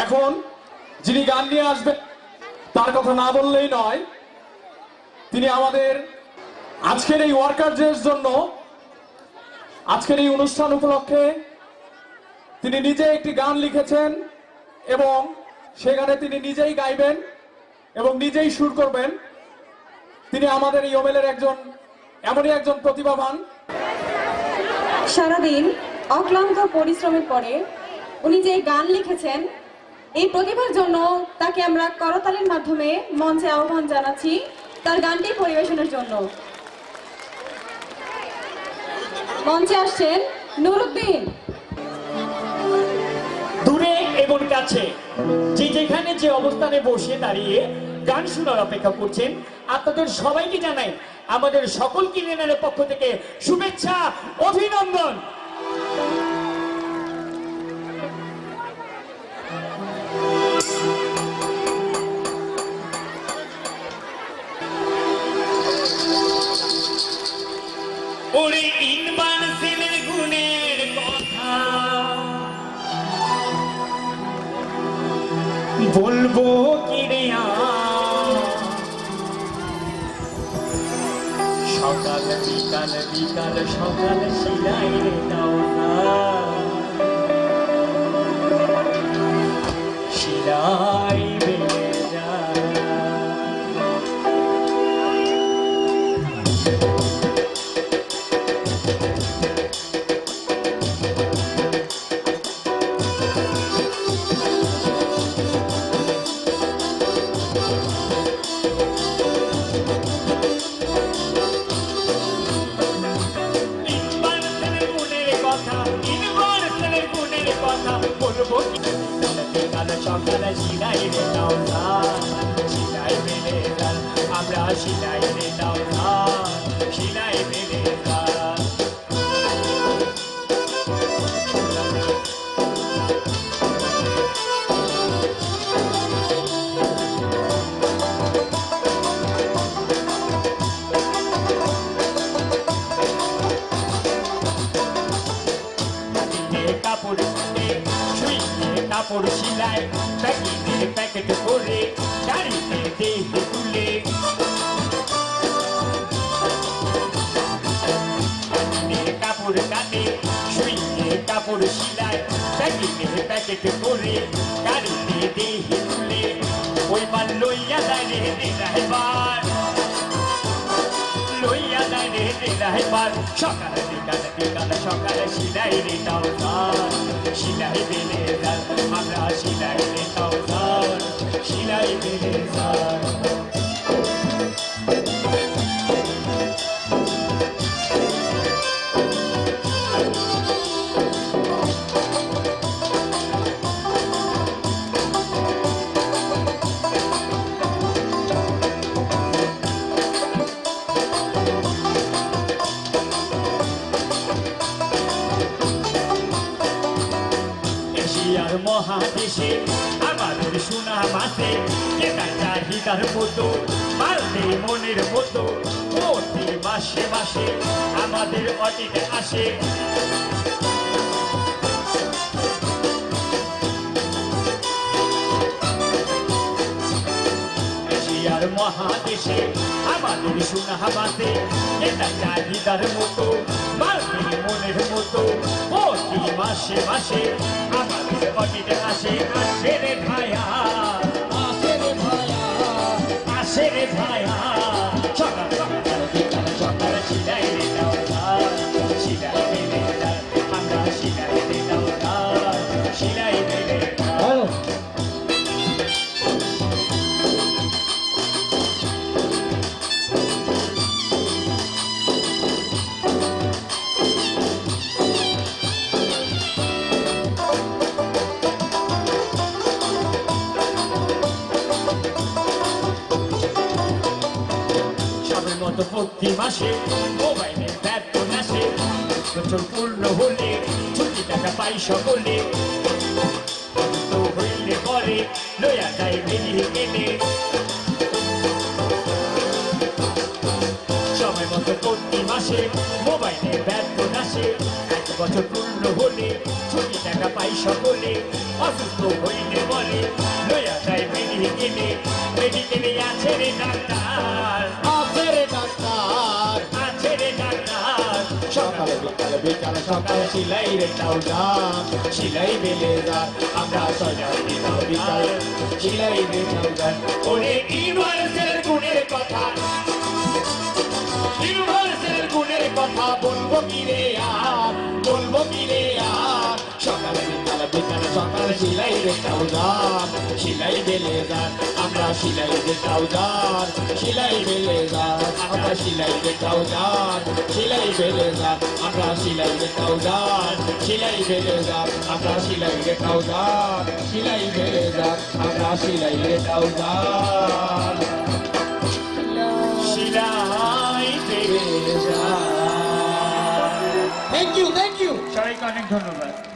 এখন যিনি গান নিয়ে আসবেন তার কথা না বললেই নয়। তিনি আমাদের আজকের এই ওয়ার্কারদের জন্য আজকের এই অনুষ্ঠান উপলক্ষে তিনি নিজে একটি গান লিখেছেন এবং সেখানে তিনি নিজেই গাইবেন এবং নিজেই সুর করবেন। তিনি আমাদের এই ওমেলের এমনই একজন প্রতিভাবান। সারাদিন অক্লান্ত পরিশ্রমের পরে উনি যে গান লিখেছেন, এই প্রতিভার জন্য তাকে আমরা করতালির মাধ্যমে মঞ্চে আহ্বান জানাচ্ছি তার গানটি পরিবেশনের জন্য। মঞ্চে আসছেন নুরুদ্দিন। দূরে এবং কাছে যে যেখানে যে অবস্থানে বসে দাঁড়িয়ে গান শোনার অপেক্ষা করছেন, আপনাদের সবাইকে জানাই আমাদের সকল কিনেনের পক্ষ থেকে শুভেচ্ছা, অভিনন্দন। ওরে ইনবান ছেলের গুণের কথা বলবো কি রে, সকাল বিকাল বিকাল সকাল শিলাই রে দাও না, শিলাই বেড়ে যায়। সকালে শিলাই রে দাও না, শিলাই বেড়ে যায়। আমরা শিলাই রে দাও না, শিলাই বেড়ে যায়। কাপড় কাপড় শিলাই প্যাকেটে প্যাকেট করে গাড়িতে দেহে তুলে, কাপড় কাটে শুইয়ে কাপড় শিলাই প্যাকেটে প্যাকেট করে গাড়িতে দেহে তুলে, ওই মাল লইয়া যায় রে রাহেবার, লইয়া যায় রে রাহেবার। সকালে বিকাল বিকাল সকালে শিলাই রে দাও না, শিলাই বেড়ে যায়। আমরা শিলাই রে দাও না, শিলাই বেড়ে যায়। এশিয়ার মহাদেশে আমাদের সোনা মাসে যেটা চাহিদার মতো মারতে মনের মতো প্রতি মাসে মাসে আমাদের অতীতে আসে। এশিয়ার মহাদেশে আমাদের সোনা মাসে যেটা চাহিদার মতো মারতে মনের মতো প্রতি মাসে মাসে আমাদের অতীতে আসে। আসে রে ভায়া, আসে রে ভায়া, আসে রে ভায়া। সকাল সকাল বিকাল সকাল শিলাই রে দাও না, শিলাই বেড়ে যায়। আমরা শিলাই রে দাও না, শিলাই বেড়ে যায়। প্রতি মাসে মোবাইলের বেতন আসে, বছর পূর্ণ হলে ছুটি টাকা পাই সকলে, তো হইলে পরে লইয়া যায় বেরিয়ে গেলে। সময় মতো প্রতি মাসে মোবাইলের বেতন আসে, 1 বছর পূর্ণ হলে ছুটি টাকা পাই সকলে অসুস্থ হইলে বলে লইয়া যায় মেডিকেলে আছে রে ডাক্তার আছে রে ডাক্তার আছে রে ডাক্তার সকালে বিকালে বিকালে সকালে সিলাই রে ট্রাউজার সিলাই বেলেজার আমরা সজাই দিতাম বিকাল সিলাই রে ট্রাউজার ওরে ইউনিভার্সের গুণের কথা ইউনিভার্সের গুণের কথা বলবো কি রে আর বলবো কি রে আর সকালে বিকালে বিকালে সকালে সিলাই রে ট্রাউজার সিলাই বেলেজার আমরা সিলাই রে ট্রাউজার সিলাই বেলেজার আমরা সিলাই রে ট্রাউজার সিলাই বেলেজার আমরা সিলাই রে ট্রাউজার সিলাই বেলেজার আমরা সিলাই রে ট্রাউজার সিলাই বেলেজার আমরা সিলাই রে ট্রাউজার শিলাই বেলেজার। Thank you. সবাইকে অনেক ধন্যবাদ।